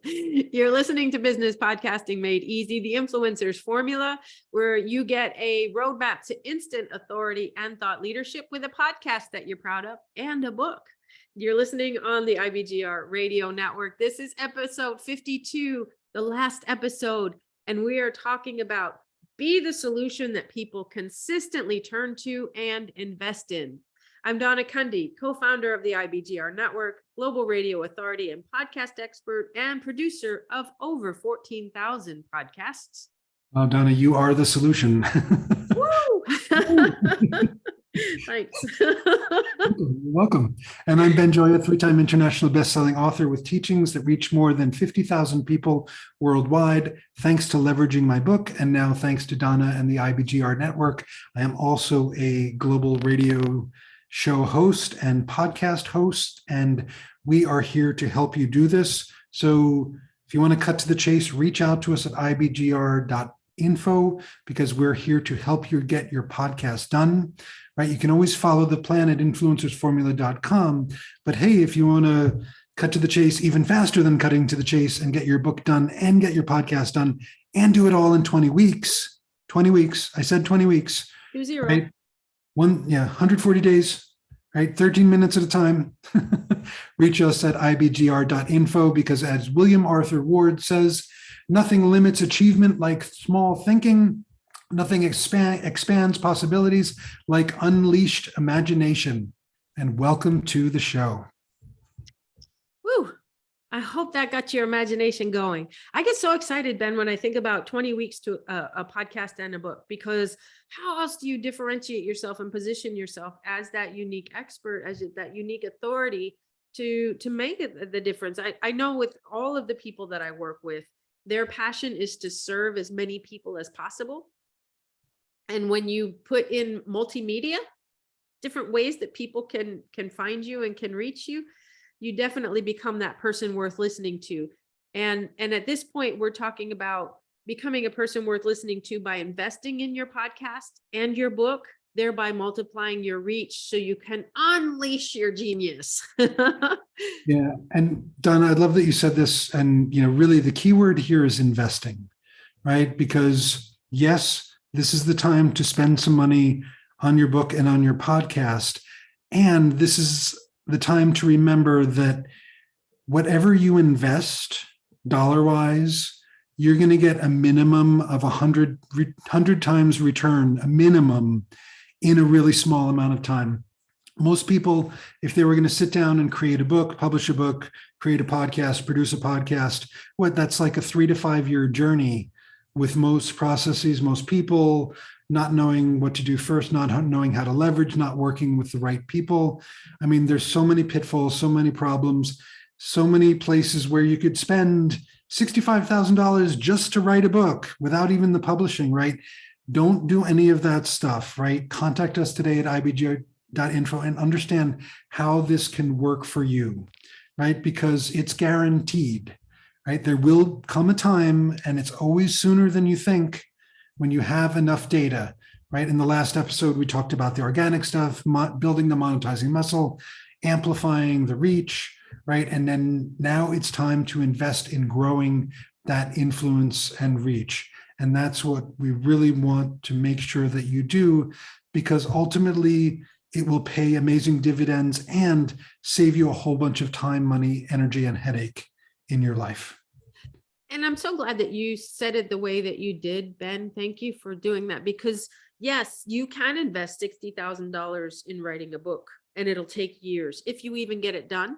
You're listening to Business Podcasting Made Easy, the influencer's formula, where you get a roadmap to instant authority and thought leadership with a podcast that you're proud of and a book. You're listening on the IBGR radio network. This is episode 52, the last episode, and we are talking about be the solution that people consistently turn to and invest in. I'm Donna Cundy, co-founder of the IBGR Network, global radio authority and podcast expert, and producer of over 14,000 podcasts. Well, Donna, you are the solution. Woo! Thanks. Welcome. And I'm Ben Joya, three-time international best-selling author with teachings that reach more than 50,000 people worldwide. Thanks to leveraging my book, and now thanks to Donna and the IBGR Network, I am also a global radio show host and podcast host, and we are here to help you do this. So if you want to cut to the chase, reach out to us at IBGR.info, because we're here to help you get your podcast done, right? You can always follow the plan at influencersformula.com, but hey, if you want to cut to the chase even faster than cutting to the chase and get your book done and get your podcast done and do it all in 20 weeks, I said 20 weeks. 20. Right? 140 days, right? 13 minutes at a time. Reach us at IBGR.info, because as William Arthur Ward says, nothing limits achievement like small thinking. Nothing expands possibilities like unleashed imagination. And welcome to the show. Woo! I hope that got your imagination going. I get so excited, Ben, when I think about 20 weeks to a podcast and a book, because how else do you differentiate yourself and position yourself as that unique expert, as that unique authority to make the difference? I know with all of the people that I work with, their passion is to serve as many people as possible. And when you put in multimedia, different ways that people can find you and can reach you, you definitely become that person worth listening to. And at this point, we're talking about becoming a person worth listening to by investing in your podcast and your book, thereby multiplying your reach so you can unleash your genius. Yeah. And Donna, I love that you said this. And, really the key word here is investing, right? Because yes, this is the time to spend some money on your book and on your podcast. And this is the time to remember that whatever you invest dollar-wise, you're going to get a minimum of 100 times return, a minimum, in a really small amount of time. Most people, if they were going to sit down and create a book, publish a book, create a podcast, produce a podcast, that's like a 3 to 5 year journey with most processes, most people not knowing what to do first, not knowing how to leverage, not working with the right people. I mean, there's so many pitfalls, so many problems, so many places where you could spend $65,000 just to write a book without even the publishing, right? Don't do any of that stuff, right? Contact us today at IBGR.info and understand how this can work for you, right? Because it's guaranteed, right? There will come a time, and it's always sooner than you think, when you have enough data, right? In the last episode, we talked about the organic stuff, building the monetizing muscle, amplifying the reach, right? And then now it's time to invest in growing that influence and reach. And that's what we really want to make sure that you do, because ultimately it will pay amazing dividends and save you a whole bunch of time, money, energy, and headache in your life. And I'm so glad that you said it the way that you did, Ben. Thank you for doing that, because yes, you can invest $60,000 in writing a book, and it'll take years if you even get it done.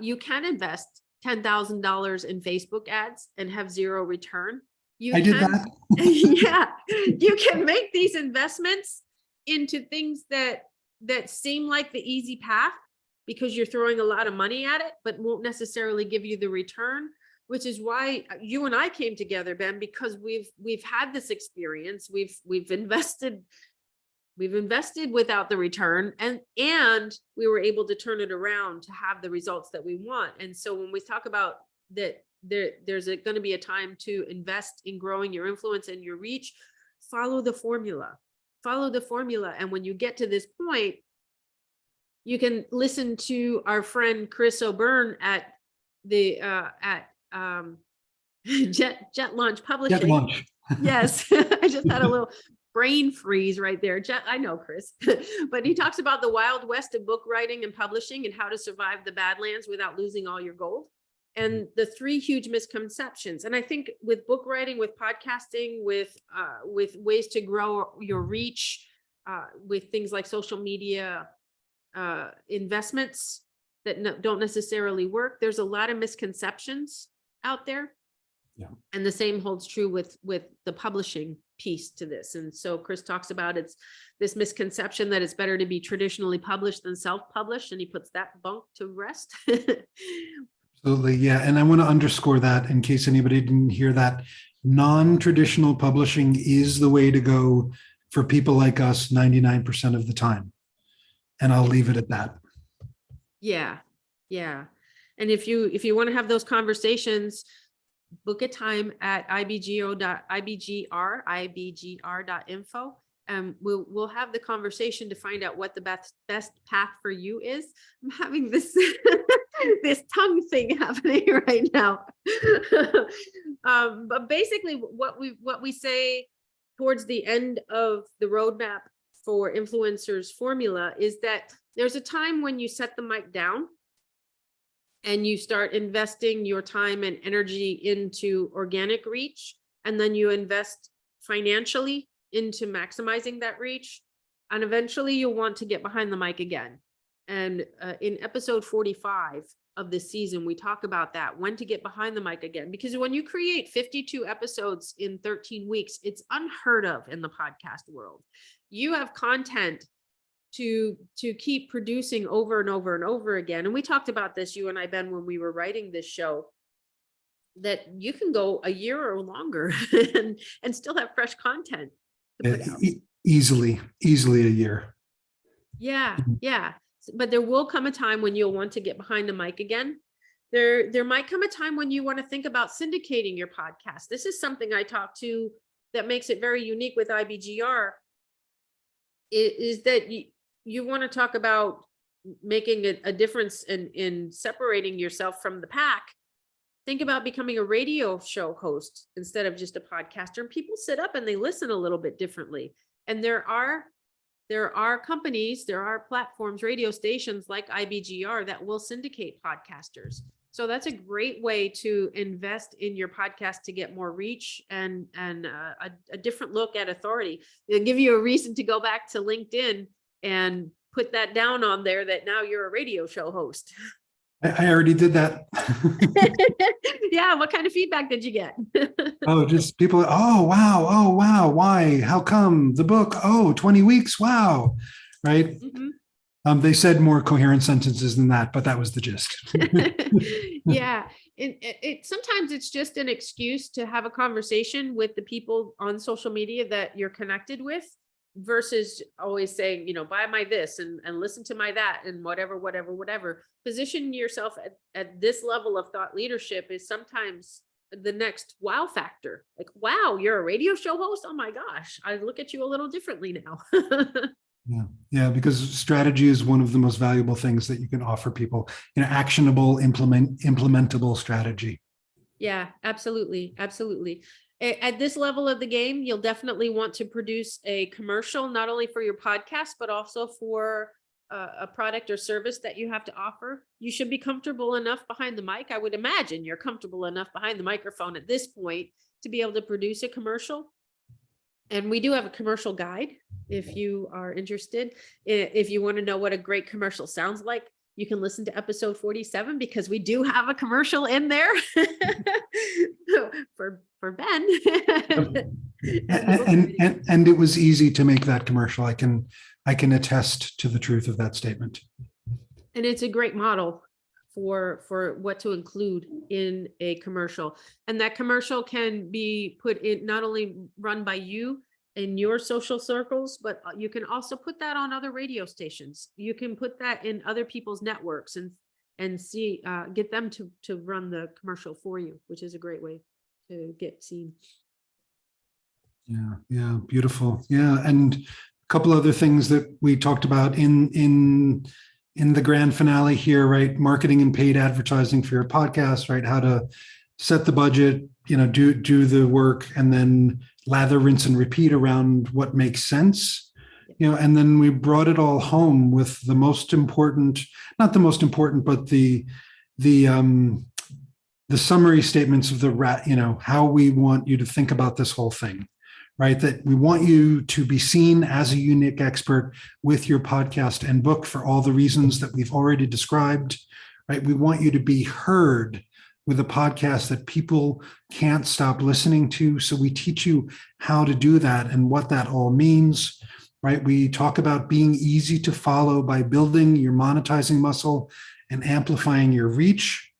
You can invest $10,000 in Facebook ads and have zero return. I did that. Yeah, you can make these investments into things that seem like the easy path, because you're throwing a lot of money at it, but won't necessarily give you the return. Which is why you and I came together, Ben, because we've had this experience. We've invested without the return, and we were able to turn it around to have the results that we want. And so when we talk about that, there's going to be a time to invest in growing your influence and your reach. Follow the formula. And when you get to this point, you can listen to our friend Chris O'Byrne at at Jet Launch Get Publishing. lunch. Yes, I just had a little brain freeze right there. I know, Chris, but he talks about the wild west of book writing and publishing and how to survive the Badlands without losing all your gold. And the three huge misconceptions. And I think with book writing, with podcasting, with ways to grow your reach, with things like social media investments that don't necessarily work, there's a lot of misconceptions out there. Yeah. And the same holds true with the publishing piece to this. And so Chris talks about it's this misconception that it's better to be traditionally published than self-published, and he puts that bunk to rest. Absolutely. Yeah. And I want to underscore that in case anybody didn't hear that. Non-traditional publishing is the way to go for people like us 99% of the time. And I'll leave it at that. Yeah. Yeah. And if you want to have those conversations, book a time at IBGR.info. We'll have the conversation to find out what the best path for you is. I'm having this this tongue thing happening right now. But basically what we say towards the end of the roadmap for influencers formula is that there's a time when you set the mic down and you start investing your time and energy into organic reach, and then you invest financially into maximizing that reach. And eventually you'll want to get behind the mic again. And in episode 45 of this season, we talk about that, when to get behind the mic again, because when you create 52 episodes in 13 weeks, it's unheard of in the podcast world. You have content to keep producing over and over and over again. And we talked about this, you and I, Ben, when we were writing this show, that you can go a year or longer and still have fresh content to put out. Easily a year. Yeah. Yeah. But there will come a time when you'll want to get behind the mic again. There might come a time when you want to think about syndicating your podcast. This is something I talked to that makes it very unique with IBGR, is that you want to talk about making a difference in separating yourself from the pack. Think about becoming a radio show host instead of just a podcaster. And people sit up and they listen a little bit differently. And there are companies, there are platforms, radio stations like IBGR that will syndicate podcasters. So that's a great way to invest in your podcast to get more reach and a different look at authority. It'll give you a reason to go back to LinkedIn and put that down on there that now you're a radio show host. I already did that. Yeah. What kind of feedback did you get? Oh, just people. Oh, wow. Why? How come? The book? Oh, 20 weeks. Wow. Right. Mm-hmm. They said more coherent sentences than that, but that was the gist. Yeah. It sometimes it's just an excuse to have a conversation with the people on social media that you're connected with, versus always saying, buy my this and listen to my that and whatever. Position yourself at this level of thought leadership is sometimes the next wow factor. Like, wow, you're a radio show host? Oh my gosh, I look at you a little differently now. Yeah, because strategy is one of the most valuable things that you can offer people, actionable, implementable strategy. Yeah, absolutely. At this level of the game, you'll definitely want to produce a commercial, not only for your podcast, but also for a product or service that you have to offer. You should be comfortable enough behind the mic. I would imagine you're comfortable enough behind the microphone at this point to be able to produce a commercial. And we do have a commercial guide if you are interested. If you want to know what a great commercial sounds like, you can listen to episode 47, because we do have a commercial in there for Ben. And it was easy to make that commercial. I can attest to the truth of that statement. And it's a great model for what to include in a commercial. And that commercial can be put in, not only run by you in your social circles, but you can also put that on other radio stations. You can put that in other people's networks and see, get them to run the commercial for you, which is a great way to get seen. Yeah, beautiful. Yeah, and a couple other things that we talked about in in the grand finale here, right? Marketing and paid advertising for your podcast, right? How to set the budget, do the work, and then lather, rinse, and repeat around what makes sense. And then we brought it all home with the most important, not the most important, but the summary statements of how we want you to think about this whole thing, right? That we want you to be seen as a unique expert with your podcast and book for all the reasons that we've already described, right? We want you to be heard with a podcast that people can't stop listening to. So we teach you how to do that and what that all means, right? We talk about being easy to follow by building your monetizing muscle and amplifying your reach,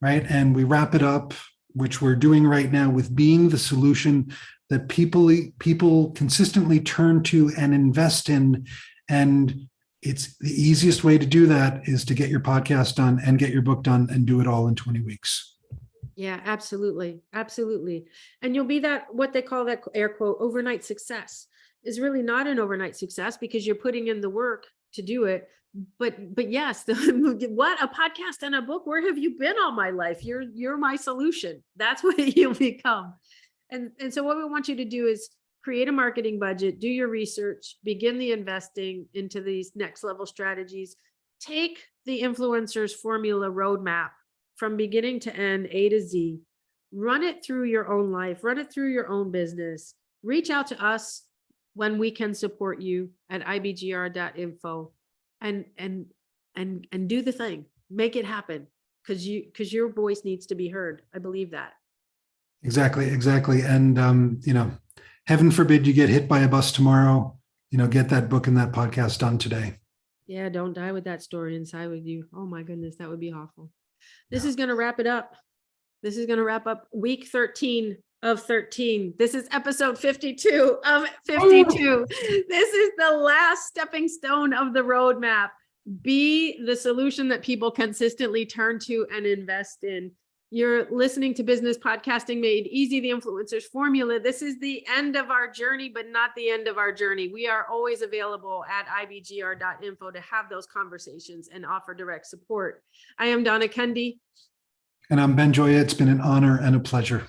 right? And we wrap it up, which we're doing right now, with being the solution that people consistently turn to and invest in. And it's the easiest way to do that is to get your podcast done and get your book done and do it all in 20 weeks. Yeah, absolutely. Absolutely. And you'll be that, what they call that air quote, overnight success is really not an overnight success because you're putting in the work to do it. But yes, what, a podcast and a book? Where have you been all my life? You're my solution. That's what you'll become. And so what we want you to do is create a marketing budget, do your research, begin the investing into these next level strategies, take the influencers formula roadmap from beginning to end, A to Z, run it through your own life, run it through your own business, reach out to us when we can support you at IBGR.info and do the thing, make it happen because your voice needs to be heard. I believe that. Exactly. And, heaven forbid you get hit by a bus tomorrow, get that book and that podcast done today. Yeah. Don't die with that story inside with you. Oh my goodness. That would be awful. This is going to wrap it up. This is going to wrap up week 13 of 13. This is episode 52 of 52. This is the last stepping stone of the roadmap. Be the solution that people consistently turn to and invest in. You're listening to Business Podcasting Made Easy, the Influencers Formula. This is the end of our journey, but not the end of our journey. We are always available at IBGR.info to have those conversations and offer direct support. I am Donna Kendi. And I'm Ben Joya. It's been an honor and a pleasure.